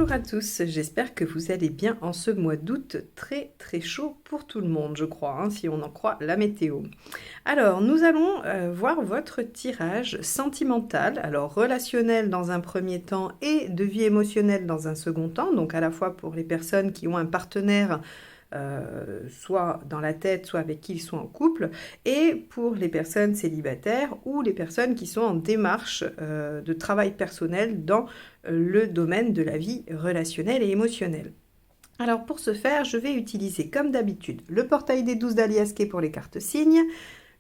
Bonjour à tous, j'espère que vous allez bien en ce mois d'août très chaud pour tout le monde, je crois, hein, si on en croit la météo. Alors, nous allons voir votre tirage sentimental, alors relationnel dans un premier temps et de vie émotionnelle dans un second temps, donc à la fois pour les personnes qui ont un partenaire soit dans la tête, soit avec qui ils sont en couple, et pour les personnes célibataires ou les personnes qui sont en démarche de travail personnel dans le domaine de la vie relationnelle et émotionnelle. Alors pour ce faire, je vais utiliser comme d'habitude le portail des 12 d'Aliasquet pour les cartes signes,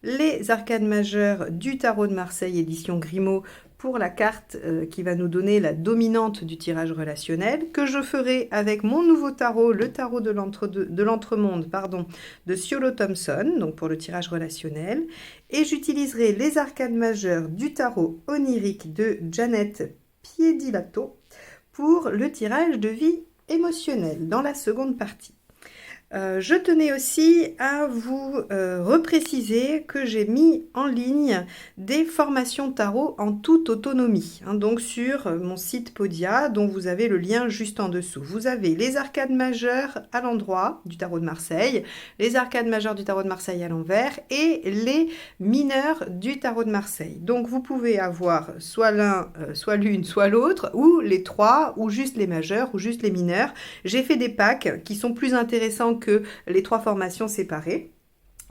les arcades majeures du tarot de Marseille édition Grimaud pour la carte qui va nous donner la dominante du tirage relationnel, que je ferai avec mon nouveau tarot, le tarot de l'entremonde, de Ciolo Thompson, donc pour le tirage relationnel. Et j'utiliserai les arcades majeures du tarot onirique de Janet Piedilato pour le tirage de vie émotionnelle dans la seconde partie. Je tenais aussi à vous repréciser que j'ai mis en ligne des formations tarot en toute autonomie, hein, donc sur mon site Podia, dont vous avez le lien juste en dessous. Vous avez les arcades majeures à l'endroit du tarot de Marseille, les arcades majeures du tarot de Marseille à l'envers et les mineurs du tarot de Marseille. Donc vous pouvez avoir soit l'un, soit l'une, soit l'autre, ou les trois, ou juste les majeurs, ou juste les mineurs. J'ai fait des packs qui sont plus intéressants que les trois formations séparées.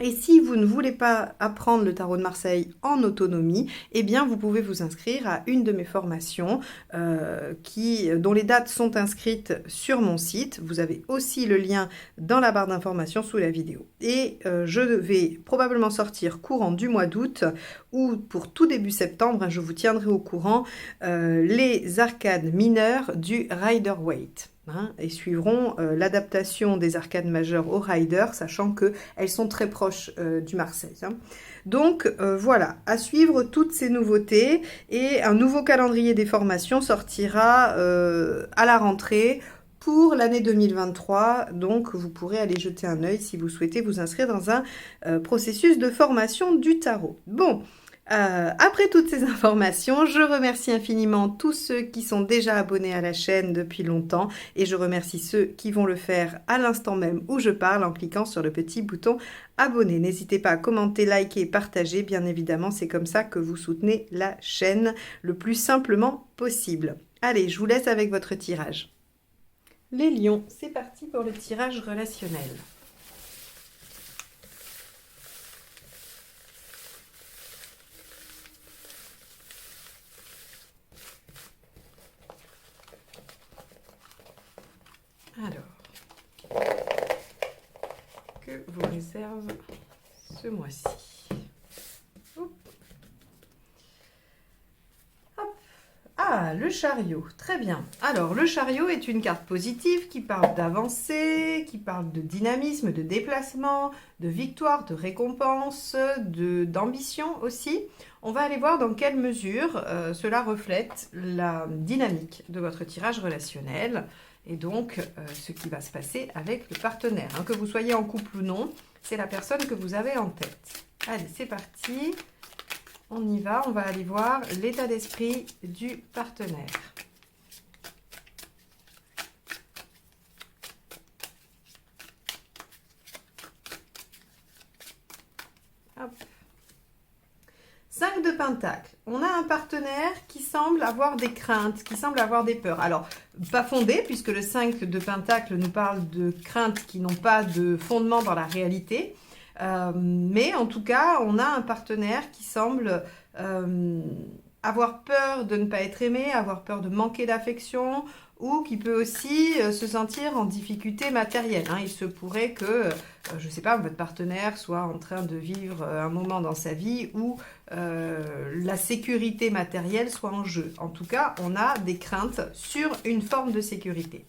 Et si vous ne voulez pas apprendre le tarot de Marseille en autonomie, eh bien vous pouvez vous inscrire à une de mes formations dont les dates sont inscrites sur mon site. Vous avez aussi le lien dans la barre d'information sous la vidéo. Et je vais probablement sortir courant du mois d'août ou pour tout début septembre, hein, je vous tiendrai au courant, les arcades mineures du Rider-Waite. Hein, et suivront l'adaptation des arcades majeures au Rider, sachant qu'elles sont très proches du Marseille. Hein. Donc voilà, à suivre toutes ces nouveautés, et un nouveau calendrier des formations sortira à la rentrée pour l'année 2023, donc vous pourrez aller jeter un œil si vous souhaitez vous inscrire dans un processus de formation du tarot. Bon. Après toutes ces informations, je remercie infiniment tous ceux qui sont déjà abonnés à la chaîne depuis longtemps, et je remercie ceux qui vont le faire à l'instant même où je parle en cliquant sur le petit bouton abonner. N'hésitez pas à commenter, liker et partager, bien évidemment, c'est comme ça que vous soutenez la chaîne le plus simplement possible. Allez, je vous laisse avec votre tirage. Les lions, c'est parti pour le tirage relationnel. Alors, que vous réserve ce mois-ci. Ah, le chariot, très bien. Alors, le chariot est une carte positive qui parle d'avancée, qui parle de dynamisme, de déplacement, de victoire, de récompense, d'ambition aussi. On va aller voir dans quelle mesure cela reflète la dynamique de votre tirage relationnel. Et donc, ce qui va se passer avec le partenaire. Hein, que vous soyez en couple ou non, c'est la personne que vous avez en tête. Allez, c'est parti. On y va. On va aller voir l'état d'esprit du partenaire. Hop. 5 de Pentacle. On a un partenaire qui semble avoir des craintes, qui semble avoir des peurs. Alors, pas fondées, puisque le 5 de Pentacle nous parle de craintes qui n'ont pas de fondement dans la réalité. Mais en tout cas, on a un partenaire qui semble avoir peur de ne pas être aimé, avoir peur de manquer d'affection, ou qui peut aussi se sentir en difficulté matérielle. Hein. Il se pourrait que, je ne sais pas, votre partenaire soit en train de vivre un moment dans sa vie où la sécurité matérielle soit en jeu. En tout cas, on a des craintes sur une forme de sécurité.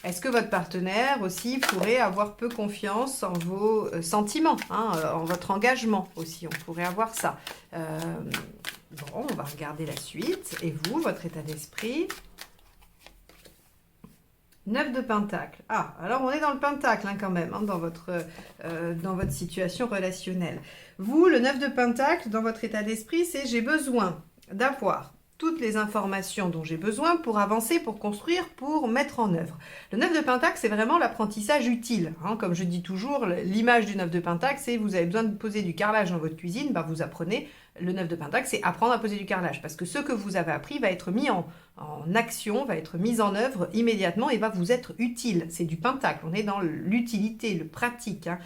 Est-ce que votre partenaire aussi pourrait avoir peu confiance en vos sentiments, hein, en votre engagement aussi, on pourrait avoir ça. Bon, on va regarder la suite. Et vous, votre état d'esprit ? 9 de Pentacle. Ah, alors on est dans le Pentacle hein, quand même, hein, dans votre situation relationnelle. Vous, le 9 de Pentacle, dans votre état d'esprit, c'est j'ai besoin d'avoir toutes les informations dont j'ai besoin pour avancer, pour construire, pour mettre en œuvre. Le 9 de Pentacle, c'est vraiment l'apprentissage utile. Hein. Comme je dis toujours, l'image du 9 de Pentacle, c'est vous avez besoin de poser du carrelage dans votre cuisine, bah vous apprenez. Le 9 de Pentacle, c'est apprendre à poser du carrelage, parce que ce que vous avez appris va être mis en action, va être mis en œuvre immédiatement et va vous être utile. C'est du Pentacle, on est dans l'utilité, le pratique. Hein.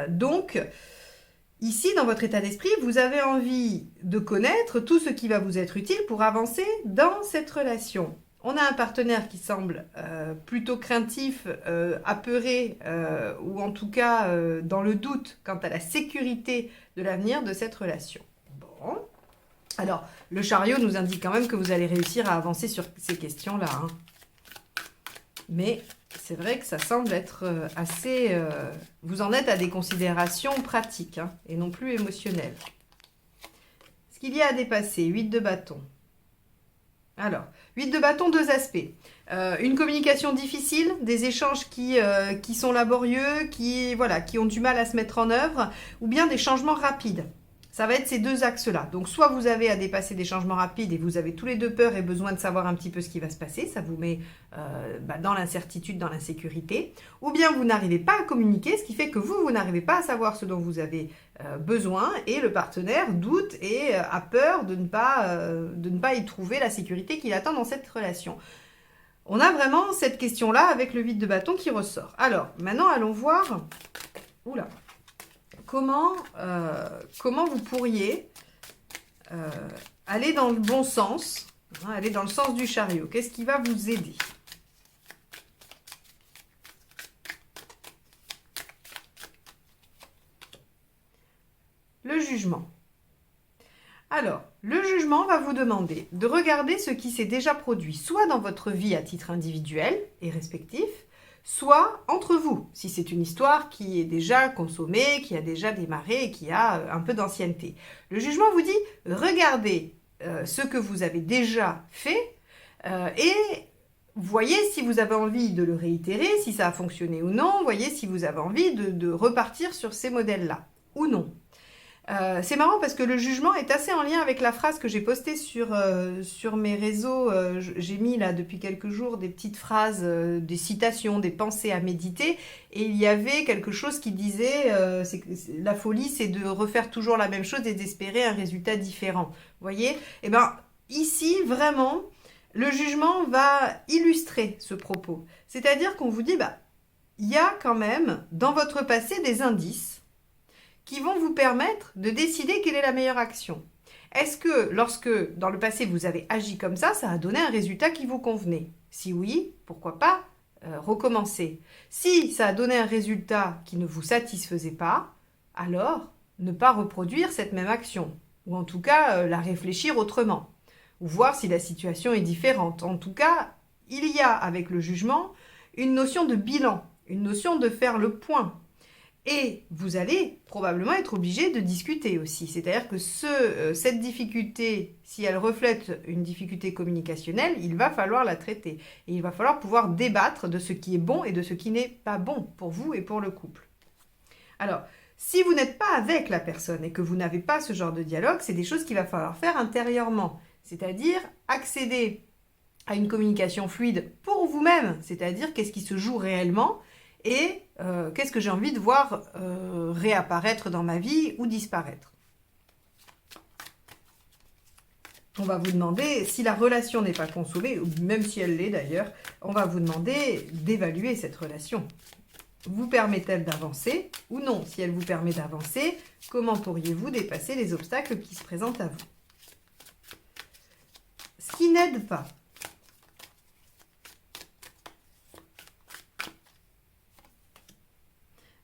Donc, ici, dans votre état d'esprit, vous avez envie de connaître tout ce qui va vous être utile pour avancer dans cette relation. On a un partenaire qui semble plutôt craintif, apeuré, ou en tout cas dans le doute quant à la sécurité de l'avenir de cette relation. Bon. Alors, le chariot nous indique quand même que vous allez réussir à avancer sur ces questions-là. Hein. Mais c'est vrai que ça semble être assez... vous en êtes à des considérations pratiques hein, et non plus émotionnelles. Ce qu'il y a à dépasser, 8 de bâton. Alors, 8 de bâton, deux aspects. Une communication difficile, des échanges qui sont laborieux, qui ont du mal à se mettre en œuvre, ou bien des changements rapides. Ça va être ces deux axes-là. Donc, soit vous avez à dépasser des changements rapides et vous avez tous les deux peur et besoin de savoir un petit peu ce qui va se passer. Ça vous met dans l'incertitude, dans l'insécurité. Ou bien vous n'arrivez pas à communiquer, ce qui fait que vous n'arrivez pas à savoir ce dont vous avez besoin et le partenaire doute et a peur de ne pas y trouver la sécurité qu'il attend dans cette relation. On a vraiment cette question-là avec le 8 de bâton qui ressort. Alors, maintenant, allons voir... Oula. Comment vous pourriez aller dans le bon sens, hein, aller dans le sens du chariot. Qu'est-ce qui va vous aider? Le jugement. Alors, le jugement va vous demander de regarder ce qui s'est déjà produit, soit dans votre vie à titre individuel et respectif, soit entre vous, si c'est une histoire qui est déjà consommée, qui a déjà démarré et qui a un peu d'ancienneté. Le jugement vous dit, regardez ce que vous avez déjà fait et voyez si vous avez envie de le réitérer, si ça a fonctionné ou non, voyez si vous avez envie de repartir sur ces modèles-là ou non. C'est marrant parce que le jugement est assez en lien avec la phrase que j'ai postée sur mes réseaux. J'ai mis là depuis quelques jours des petites phrases, des citations, des pensées à méditer. Et il y avait quelque chose qui disait la folie, c'est de refaire toujours la même chose et d'espérer un résultat différent. Vous voyez? Eh bien, ici, vraiment, le jugement va illustrer ce propos. C'est-à-dire qu'on vous dit, il y a quand même dans votre passé des indices qui vont vous permettre de décider quelle est la meilleure action. Est-ce que lorsque, dans le passé, vous avez agi comme ça a donné un résultat qui vous convenait? Si oui, pourquoi pas recommencer? Si ça a donné un résultat qui ne vous satisfaisait pas, alors ne pas reproduire cette même action. Ou en tout cas, la réfléchir autrement. Ou voir si la situation est différente. En tout cas, il y a avec le jugement une notion de bilan, une notion de faire le point. Et vous allez probablement être obligé de discuter aussi. C'est-à-dire que cette difficulté, si elle reflète une difficulté communicationnelle, il va falloir la traiter. Et il va falloir pouvoir débattre de ce qui est bon et de ce qui n'est pas bon pour vous et pour le couple. Alors, si vous n'êtes pas avec la personne et que vous n'avez pas ce genre de dialogue, c'est des choses qu'il va falloir faire intérieurement. C'est-à-dire accéder à une communication fluide pour vous-même. C'est-à-dire qu'est-ce qui se joue réellement et qu'est-ce que j'ai envie de voir réapparaître dans ma vie ou disparaître. On va vous demander, si la relation n'est pas consommée, ou même si elle l'est d'ailleurs, on va vous demander d'évaluer cette relation. Vous permet-elle d'avancer ou non? Si elle vous permet d'avancer, comment pourriez-vous dépasser les obstacles qui se présentent à vous? Ce qui n'aide pas.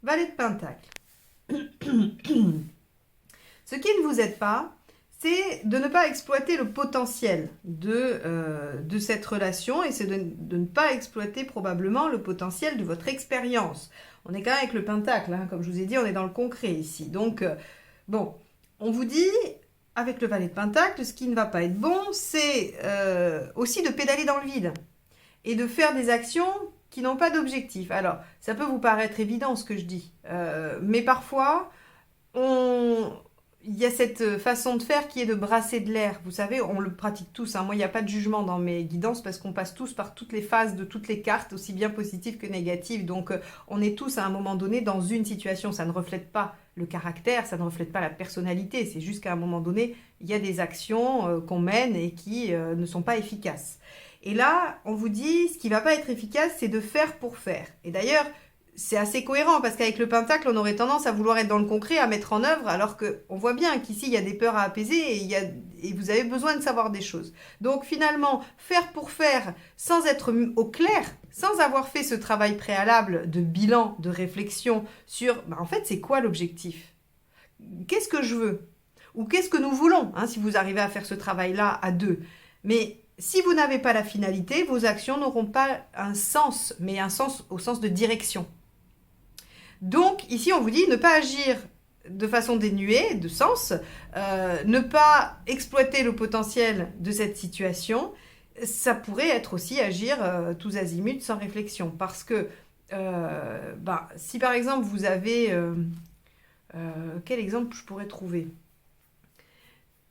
Valet de Pentacle. Ce qui ne vous aide pas, c'est de ne pas exploiter le potentiel de cette relation et c'est de ne pas exploiter probablement le potentiel de votre expérience. On est quand même avec le Pentacle, hein, comme je vous ai dit, on est dans le concret ici. Donc, bon, on vous dit, avec le Valet de Pentacle, ce qui ne va pas être bon, c'est aussi de pédaler dans le vide et de faire des actions qui n'ont pas d'objectif. Alors, ça peut vous paraître évident ce que je dis, mais parfois, il y a cette façon de faire qui est de brasser de l'air. Vous savez, on le pratique tous, hein. Moi, il n'y a pas de jugement dans mes guidances parce qu'on passe tous par toutes les phases de toutes les cartes, aussi bien positives que négatives. Donc, on est tous à un moment donné dans une situation. Ça ne reflète pas le caractère, ça ne reflète pas la personnalité. C'est juste qu'à un moment donné, il y a des actions qu'on mène et qui ne sont pas efficaces. Et là, on vous dit, ce qui ne va pas être efficace, c'est de faire pour faire. Et d'ailleurs, c'est assez cohérent parce qu'avec le pentacle, on aurait tendance à vouloir être dans le concret, à mettre en œuvre, alors qu'on voit bien qu'ici, il y a des peurs à apaiser et vous avez besoin de savoir des choses. Donc finalement, faire pour faire, sans être au clair, sans avoir fait ce travail préalable de bilan, de réflexion sur, en fait, c'est quoi l'objectif? Qu'est-ce que je veux? Ou qu'est-ce que nous voulons, hein, si vous arrivez à faire ce travail-là à deux. Mais si vous n'avez pas la finalité, vos actions n'auront pas un sens, mais un sens au sens de direction. Donc, ici, on vous dit ne pas agir de façon dénuée de sens, ne pas exploiter le potentiel de cette situation. Ça pourrait être aussi agir tous azimuts sans réflexion. Parce que si par exemple vous avez... quel exemple je pourrais trouver?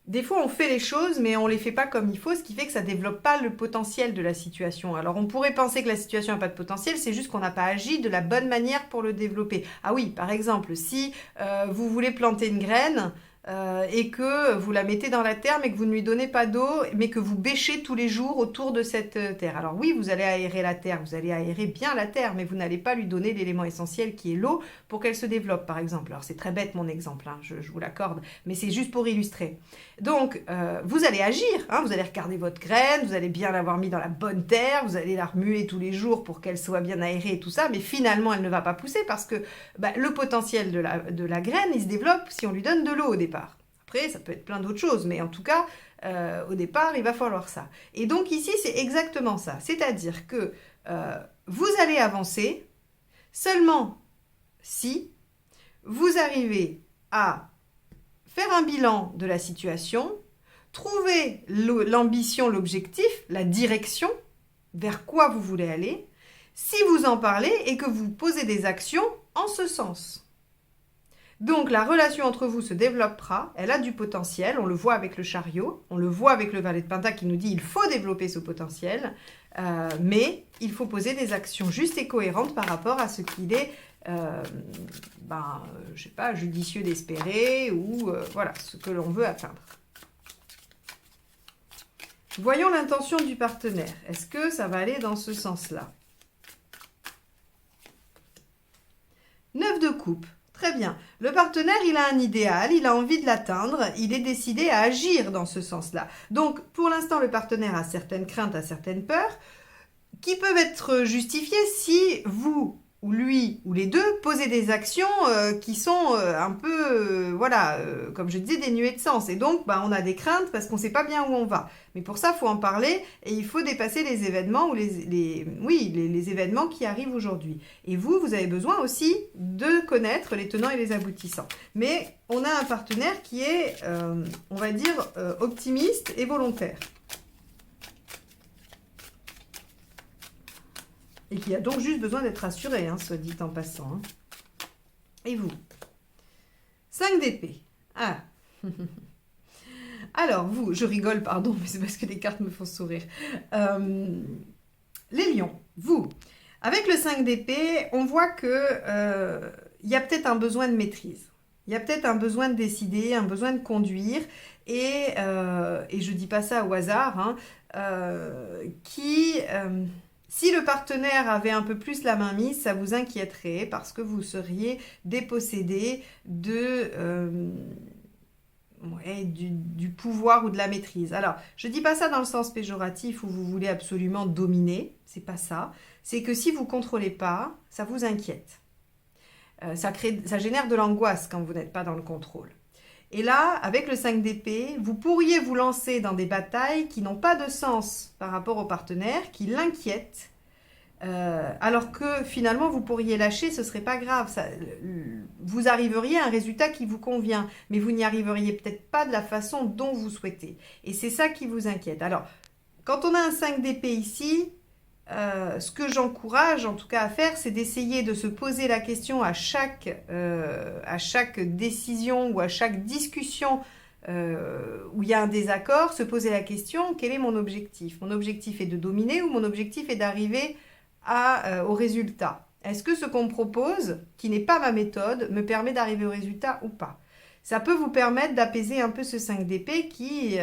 Des fois, on fait les choses, mais on ne les fait pas comme il faut, ce qui fait que ça ne développe pas le potentiel de la situation. Alors, on pourrait penser que la situation n'a pas de potentiel, c'est juste qu'on n'a pas agi de la bonne manière pour le développer. Ah oui, par exemple, si vous voulez planter une graine et que vous la mettez dans la terre, mais que vous ne lui donnez pas d'eau, mais que vous bêchez tous les jours autour de cette terre. Alors oui, vous allez aérer la terre, vous allez aérer bien la terre, mais vous n'allez pas lui donner l'élément essentiel qui est l'eau pour qu'elle se développe, par exemple. Alors c'est très bête mon exemple, hein, je vous l'accorde, mais c'est juste pour illustrer. Donc, vous allez agir, hein, vous allez regarder votre graine, vous allez bien l'avoir mis dans la bonne terre, vous allez la remuer tous les jours pour qu'elle soit bien aérée et tout ça, mais finalement, elle ne va pas pousser parce que le potentiel de la graine, il se développe si on lui donne de l'eau au départ. Après, ça peut être plein d'autres choses, mais en tout cas, au départ, il va falloir ça. Et donc ici, c'est exactement ça. C'est-à-dire que vous allez avancer seulement si vous arrivez à faire un bilan de la situation, trouver l'ambition, l'objectif, la direction, vers quoi vous voulez aller, si vous en parlez et que vous posez des actions en ce sens. Donc la relation entre vous se développera, elle a du potentiel, on le voit avec le chariot, on le voit avec le valet de Pentacle qui nous dit il faut développer ce potentiel, mais il faut poser des actions justes et cohérentes par rapport à ce qu'il est, je sais pas, judicieux d'espérer ou voilà, ce que l'on veut atteindre. Voyons l'intention du partenaire. Est-ce que ça va aller dans ce sens-là? 9 de coupe. Très bien. Le partenaire, il a un idéal, il a envie de l'atteindre, il est décidé à agir dans ce sens-là. Donc, pour l'instant, le partenaire a certaines craintes, a certaines peurs, qui peuvent être justifiées si vous, ou lui, ou les deux, posez des actions qui sont un peu, comme je disais, dénuées de sens. Et donc, on a des craintes parce qu'on ne sait pas bien où on va. Mais pour ça, il faut en parler et il faut dépasser les événements ou les événements qui arrivent aujourd'hui. Et vous avez besoin aussi de connaître les tenants et les aboutissants. Mais on a un partenaire qui est, on va dire, optimiste et volontaire. Et qui a donc juste besoin d'être rassuré, hein, soit dit en passant. Hein. Et vous? 5 d'épée. Ah. Alors, vous, je rigole, pardon, mais c'est parce que les cartes me font sourire. Les lions, vous, avec le 5 d'épée, on voit que y a peut-être un besoin de maîtrise. Il y a peut-être un besoin de décider, un besoin de conduire. Et je ne dis pas ça au hasard, hein, si le partenaire avait un peu plus la main mise, ça vous inquiéterait parce que vous seriez dépossédé du pouvoir ou de la maîtrise. Alors, je ne dis pas ça dans le sens péjoratif où vous voulez absolument dominer, c'est pas ça. C'est que si vous ne contrôlez pas, ça vous inquiète. Ça génère de l'angoisse quand vous n'êtes pas dans le contrôle. Et là, avec le 5 d'épée, vous pourriez vous lancer dans des batailles qui n'ont pas de sens par rapport au partenaire, qui l'inquiètent, alors que finalement, vous pourriez lâcher, ce ne serait pas grave. Vous arriveriez à un résultat qui vous convient, mais vous n'y arriveriez peut-être pas de la façon dont vous souhaitez. Et c'est ça qui vous inquiète. Alors, quand on a un 5 d'épée ici, ce que j'encourage en tout cas à faire, c'est d'essayer de se poser la question à chaque décision ou à chaque discussion où il y a un désaccord, se poser la question, quel est mon objectif? Mon objectif est de dominer ou mon objectif est d'arriver au résultat? Est-ce que ce qu'on me propose, qui n'est pas ma méthode, me permet d'arriver au résultat ou pas? Ça peut vous permettre d'apaiser un peu ce 5 d'épée qui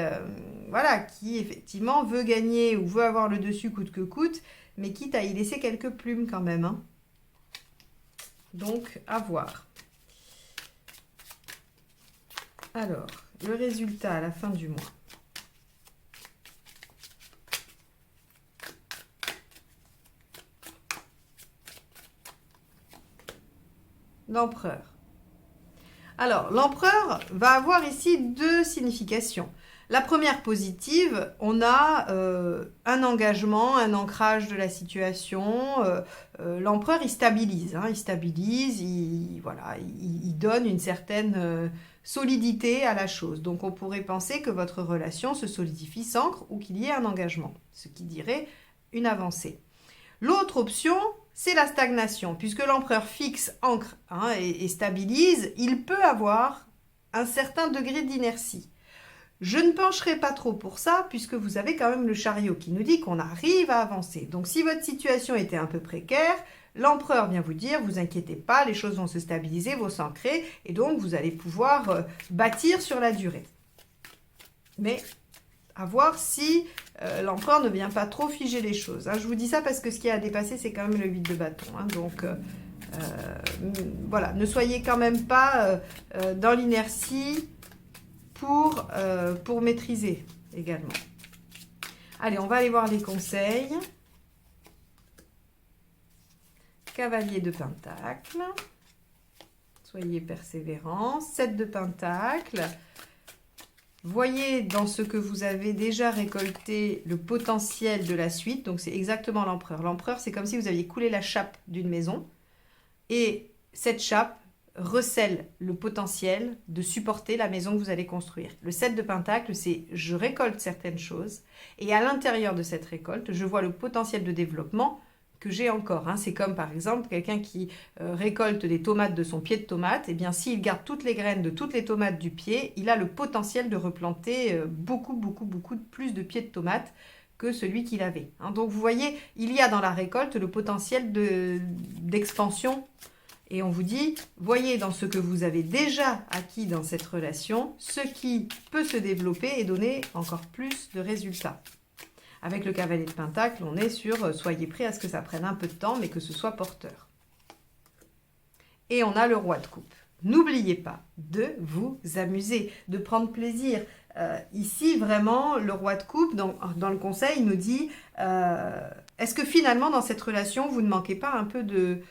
effectivement veut gagner ou veut avoir le dessus coûte que coûte, mais quitte à y laisser quelques plumes quand même, hein. Donc, à voir. Alors, le résultat à la fin du mois. L'empereur. Alors, l'empereur va avoir ici deux significations. La première positive, on a un engagement, un ancrage de la situation. L'empereur, il stabilise, hein, il donne une certaine solidité à la chose. Donc, on pourrait penser que votre relation se solidifie, s'ancre ou qu'il y ait un engagement, ce qui dirait une avancée. L'autre option, c'est la stagnation. Puisque l'empereur fixe, ancre et stabilise, il peut avoir un certain degré d'inertie. Je ne pencherai pas trop pour ça, puisque vous avez quand même le chariot qui nous dit qu'on arrive à avancer. Donc si votre situation était un peu précaire, l'empereur vient vous dire, vous inquiétez pas, les choses vont se stabiliser, vont s'ancrer, et donc vous allez pouvoir bâtir sur la durée. Mais à voir si l'empereur ne vient pas trop figer les choses, hein. Je vous dis ça parce que ce qui a dépassé, c'est quand même le 8 de bâton, hein. Donc voilà, ne soyez quand même pas dans l'inertie pour maîtriser également. Allez, on va aller voir les conseils. Cavalier de Pentacle. Soyez persévérants. 7 de Pentacle. Voyez dans ce que vous avez déjà récolté le potentiel de la suite. Donc, c'est exactement l'empereur. L'empereur, c'est comme si vous aviez coulé la chape d'une maison. Et cette chape recèle le potentiel de supporter la maison que vous allez construire. Le 7 de Pentacle, c'est je récolte certaines choses et à l'intérieur de cette récolte, je vois le potentiel de développement que j'ai encore, hein. C'est comme par exemple quelqu'un qui récolte des tomates de son pied de tomate. Eh bien, s'il garde toutes les graines de toutes les tomates du pied, il a le potentiel de replanter beaucoup plus de pieds de tomates que celui qu'il avait, hein. Donc, vous voyez, il y a dans la récolte le potentiel d'expansion. Et on vous dit, voyez dans ce que vous avez déjà acquis dans cette relation, ce qui peut se développer et donner encore plus de résultats. Avec le cavalier de Pentacle, on est sur soyez prêts à ce que ça prenne un peu de temps, mais que ce soit porteur. Et on a le roi de coupe. N'oubliez pas de vous amuser, de prendre plaisir. Ici, vraiment, le roi de coupe, dans le conseil, il nous dit, est-ce que finalement, dans cette relation, vous ne manquez pas un peu de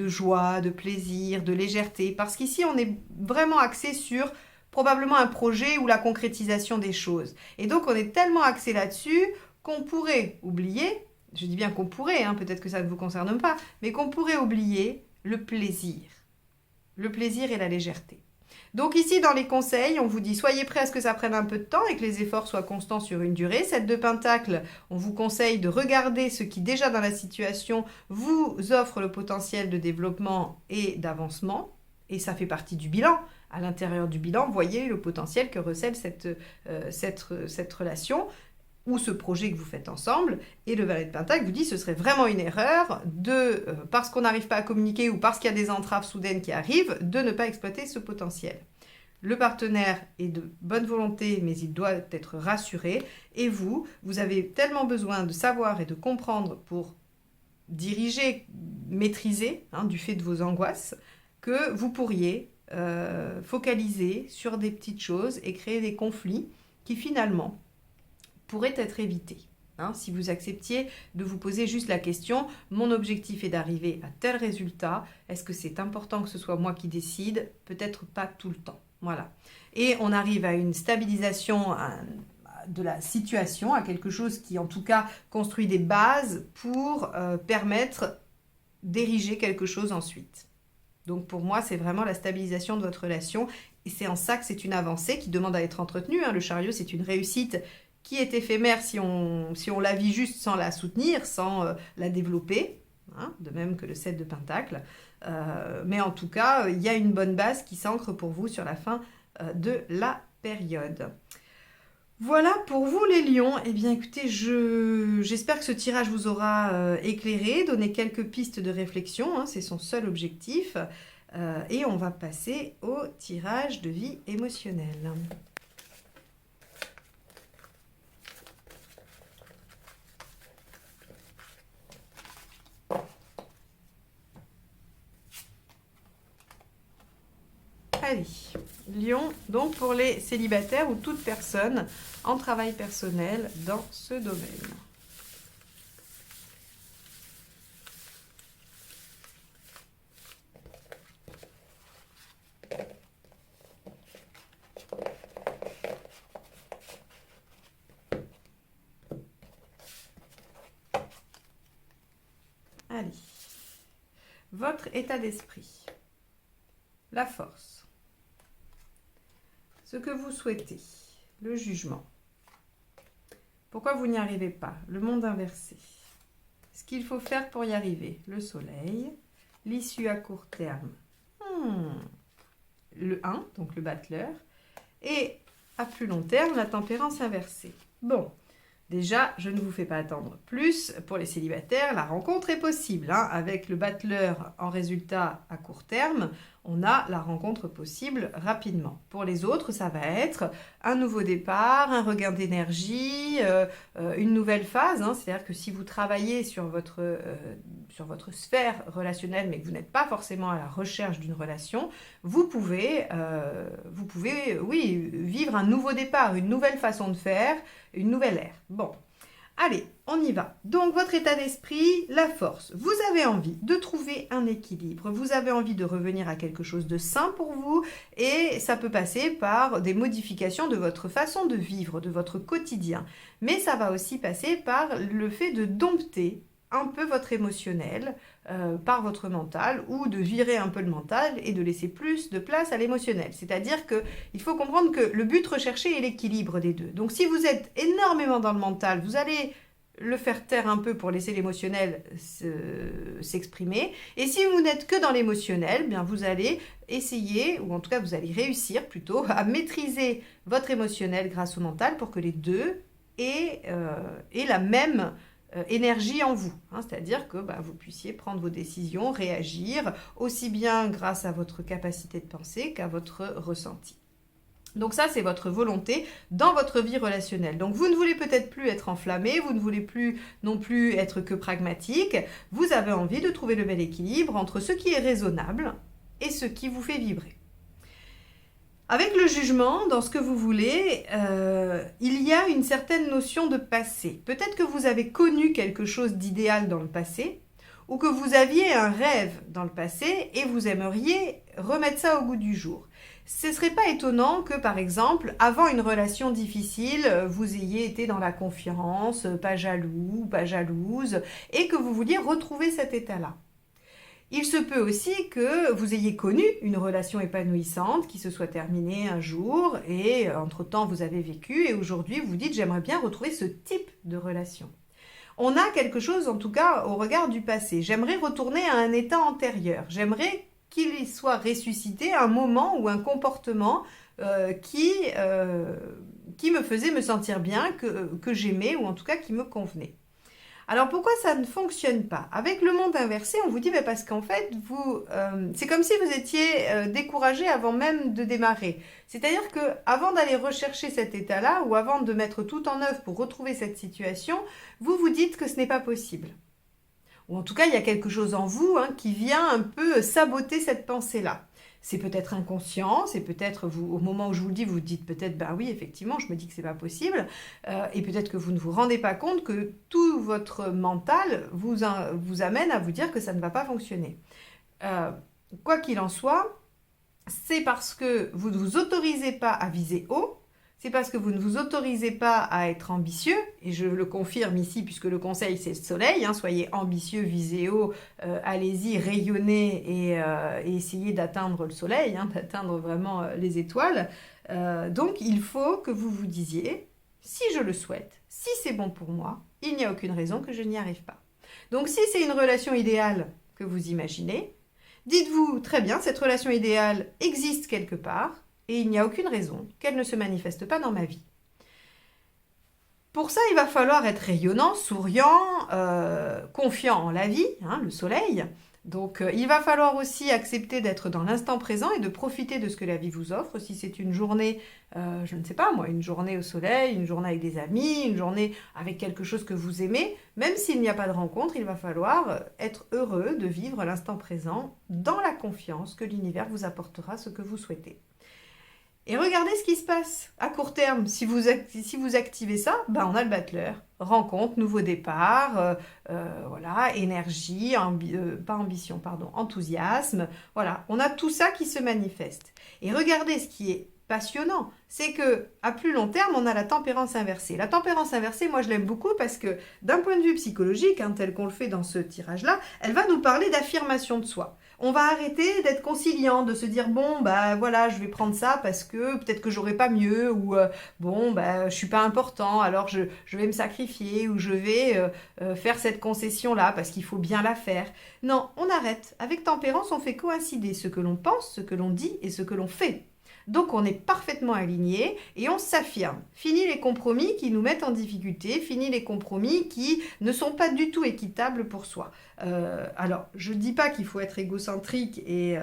joie, de plaisir, de légèreté? Parce qu'ici, on est vraiment axé sur probablement un projet ou la concrétisation des choses. Et donc, on est tellement axé là-dessus qu'on pourrait oublier, je dis bien qu'on pourrait, hein, peut-être que ça ne vous concerne pas, mais qu'on pourrait oublier le plaisir et la légèreté. Donc ici, dans les conseils, on vous dit soyez prêts à ce que ça prenne un peu de temps et que les efforts soient constants sur une durée. 7 de Pentacle, on vous conseille de regarder ce qui déjà dans la situation vous offre le potentiel de développement et d'avancement. Et ça fait partie du bilan. À l'intérieur du bilan, voyez le potentiel que recèle cette relation ou ce projet que vous faites ensemble. Et le valet de Pentacle vous dit ce serait vraiment une erreur parce qu'on n'arrive pas à communiquer ou parce qu'il y a des entraves soudaines qui arrivent, de ne pas exploiter ce potentiel. Le partenaire est de bonne volonté, mais il doit être rassuré. Et vous avez tellement besoin de savoir et de comprendre pour diriger, maîtriser, hein, du fait de vos angoisses, que vous pourriez focaliser sur des petites choses et créer des conflits qui finalement pourrait être évité, hein, si vous acceptiez de vous poser juste la question, mon objectif est d'arriver à tel résultat, est-ce que c'est important que ce soit moi qui décide? Peut-être pas tout le temps, voilà. Et on arrive à une stabilisation de la situation, à quelque chose qui en tout cas construit des bases pour permettre d'ériger quelque chose ensuite. Donc pour moi, c'est vraiment la stabilisation de votre relation et c'est en ça que c'est une avancée qui demande à être entretenue, hein. Le chariot, c'est une réussite qui est éphémère si on la vit juste sans la soutenir, sans la développer, hein, de même que le 7 de Pentacle. Mais en tout cas, il y a une bonne base qui s'ancre pour vous sur la fin de la période. Voilà pour vous les lions. Eh bien écoutez, j'espère que ce tirage vous aura éclairé, donné quelques pistes de réflexion, hein, c'est son seul objectif. Et on va passer au tirage de vie émotionnelle. Allez, Lion, donc pour les célibataires ou toute personne en travail personnel dans ce domaine. Allez, votre état d'esprit, la force. Ce que vous souhaitez, le jugement. Pourquoi vous n'y arrivez pas? Le monde inversé. Ce qu'il faut faire pour y arriver, le soleil. L'issue à court terme, le 1, donc le battleur. Et à plus long terme, la tempérance inversée. Bon, déjà, je ne vous fais pas attendre plus. Pour les célibataires, la rencontre est possible. Hein. Avec le battleur en résultat à court terme, on a la rencontre possible rapidement. Pour les autres, ça va être un nouveau départ, un regain d'énergie, une nouvelle phase. Hein. C'est-à-dire que si vous travaillez sur votre sphère relationnelle, mais que vous n'êtes pas forcément à la recherche d'une relation, vous pouvez, oui, vivre un nouveau départ, une nouvelle façon de faire, une nouvelle ère. Bon, allez, on y va. Donc, votre état d'esprit, la force. Vous avez envie de trouver un équilibre. Vous avez envie de revenir à quelque chose de sain pour vous. Et ça peut passer par des modifications de votre façon de vivre, de votre quotidien. Mais ça va aussi passer par le fait de dompter un peu votre émotionnel par votre mental, ou de virer un peu le mental et de laisser plus de place à l'émotionnel. C'est-à-dire qu'il faut comprendre que le but recherché est l'équilibre des deux. Donc si vous êtes énormément dans le mental, vous allez le faire taire un peu pour laisser l'émotionnel s'exprimer. Et si vous n'êtes que dans l'émotionnel, bien vous allez essayer, ou en tout cas vous allez réussir plutôt, à maîtriser votre émotionnel grâce au mental pour que les deux aient la même énergie en vous, hein, c'est-à-dire que vous puissiez prendre vos décisions, réagir, aussi bien grâce à votre capacité de penser qu'à votre ressenti. Donc ça, c'est votre volonté dans votre vie relationnelle. Donc vous ne voulez peut-être plus être enflammé, vous ne voulez plus non plus être que pragmatique, vous avez envie de trouver le bel équilibre entre ce qui est raisonnable et ce qui vous fait vibrer. Avec le jugement, dans ce que vous voulez, il y a une certaine notion de passé. Peut-être que vous avez connu quelque chose d'idéal dans le passé, ou que vous aviez un rêve dans le passé et vous aimeriez remettre ça au goût du jour. Ce ne serait pas étonnant que, par exemple, avant une relation difficile, vous ayez été dans la confiance, pas jaloux, pas jalouse, et que vous vouliez retrouver cet état-là. Il se peut aussi que vous ayez connu une relation épanouissante qui se soit terminée un jour et entre-temps vous avez vécu et aujourd'hui vous dites j'aimerais bien retrouver ce type de relation. On a quelque chose en tout cas au regard du passé. J'aimerais retourner à un état antérieur. J'aimerais qu'il soit ressuscité un moment ou un comportement qui me faisait me sentir bien, que j'aimais ou en tout cas qui me convenait. Alors pourquoi ça ne fonctionne pas? Avec le monde inversé, on vous dit parce qu'en fait, c'est comme si vous étiez découragé avant même de démarrer. C'est-à-dire qu'avant d'aller rechercher cet état-là ou avant de mettre tout en œuvre pour retrouver cette situation, vous vous dites que ce n'est pas possible. Ou en tout cas, il y a quelque chose en vous qui vient un peu saboter cette pensée-là. C'est peut-être inconscient, c'est peut-être vous, au moment où je vous le dis, vous dites peut-être, oui, effectivement, je me dis que c'est pas possible, et peut-être que vous ne vous rendez pas compte que tout votre mental vous amène à vous dire que ça ne va pas fonctionner. Quoi qu'il en soit, c'est parce que vous ne vous autorisez pas à viser haut, c'est parce que vous ne vous autorisez pas à être ambitieux, et je le confirme ici puisque le conseil c'est le soleil, soyez ambitieux, visez haut, allez-y, rayonnez et essayez d'atteindre le soleil, d'atteindre vraiment les étoiles. Donc il faut que vous vous disiez, si je le souhaite, si c'est bon pour moi, il n'y a aucune raison que je n'y arrive pas. Donc si c'est une relation idéale que vous imaginez, dites-vous, très bien, cette relation idéale existe quelque part et il n'y a aucune raison qu'elle ne se manifeste pas dans ma vie. Pour ça, il va falloir être rayonnant, souriant, confiant en la vie, hein, le soleil. Donc, il va falloir aussi accepter d'être dans l'instant présent et de profiter de ce que la vie vous offre. Si c'est une journée, je ne sais pas moi, une journée au soleil, une journée avec des amis, une journée avec quelque chose que vous aimez, même s'il n'y a pas de rencontre, il va falloir être heureux de vivre l'instant présent dans la confiance que l'univers vous apportera ce que vous souhaitez. Et regardez ce qui se passe à court terme. Si vous activez ça, ben on a le battleur. Rencontre, nouveau départ, voilà, énergie, pas ambition, pardon, enthousiasme. Voilà, on a tout ça qui se manifeste. Et regardez ce qui est passionnant, c'est que à plus long terme, on a la tempérance inversée. La tempérance inversée, moi je l'aime beaucoup parce que d'un point de vue psychologique, hein, tel qu'on le fait dans ce tirage-là, elle va nous parler d'affirmation de soi. On va arrêter d'être conciliant, de se dire bon bah voilà je vais prendre ça parce que peut-être que j'aurai pas mieux ou bon bah je suis pas important alors je vais me sacrifier ou je vais faire cette concession là parce qu'il faut bien la faire. Non, on arrête. Avec tempérance, on fait coïncider ce que l'on pense, ce que l'on dit et ce que l'on fait. Donc on est parfaitement aligné et on s'affirme. Fini les compromis qui nous mettent en difficulté, fini les compromis qui ne sont pas du tout équitables pour soi. Alors je ne dis pas qu'il faut être égocentrique et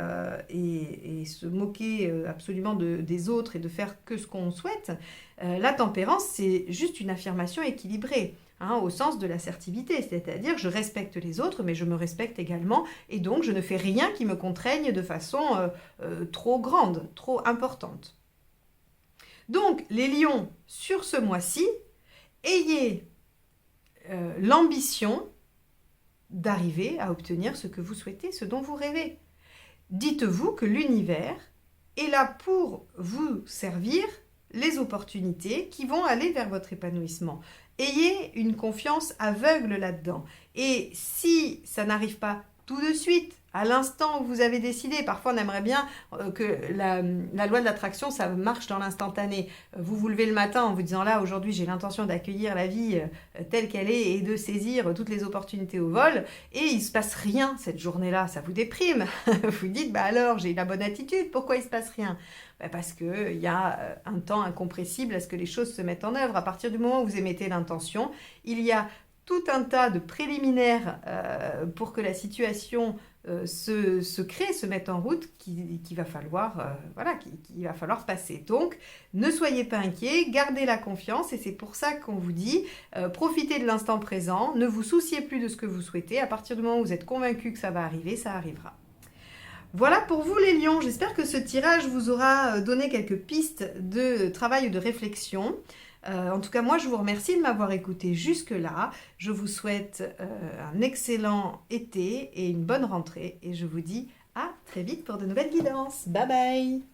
se moquer absolument des autres et de faire que ce qu'on souhaite. La tempérance, c'est juste une affirmation équilibrée. Hein, au sens de l'assertivité, c'est-à-dire je respecte les autres, mais je me respecte également, et donc je ne fais rien qui me contraigne de façon trop grande, trop importante. Donc, les lions, sur ce mois-ci, ayez l'ambition d'arriver à obtenir ce que vous souhaitez, ce dont vous rêvez. Dites-vous que l'univers est là pour vous servir les opportunités qui vont aller vers votre épanouissement. Ayez une confiance aveugle là-dedans. Et si ça n'arrive pas tout de suite, à l'instant où vous avez décidé, parfois on aimerait bien que la loi de l'attraction, ça marche dans l'instantané. Vous vous levez le matin en vous disant là, aujourd'hui j'ai l'intention d'accueillir la vie telle qu'elle est et de saisir toutes les opportunités au vol, et il ne se passe rien cette journée-là, ça vous déprime. Vous dites, bah alors j'ai la bonne attitude, pourquoi il ne se passe rien ? Parce qu'il y a un temps incompressible à ce que les choses se mettent en œuvre. À partir du moment où vous émettez l'intention, il y a tout un tas de préliminaires pour que la situation se crée, se mette en route, qu'il va falloir, qu'il va falloir passer. Donc, ne soyez pas inquiets, gardez la confiance, et c'est pour ça qu'on vous dit, profitez de l'instant présent, ne vous souciez plus de ce que vous souhaitez. À partir du moment où vous êtes convaincu que ça va arriver, ça arrivera. Voilà pour vous les lions, j'espère que ce tirage vous aura donné quelques pistes de travail ou de réflexion. En tout cas, moi, je vous remercie de m'avoir écouté jusque-là. Je vous souhaite un excellent été et une bonne rentrée. Et je vous dis à très vite pour de nouvelles guidances. Bye bye!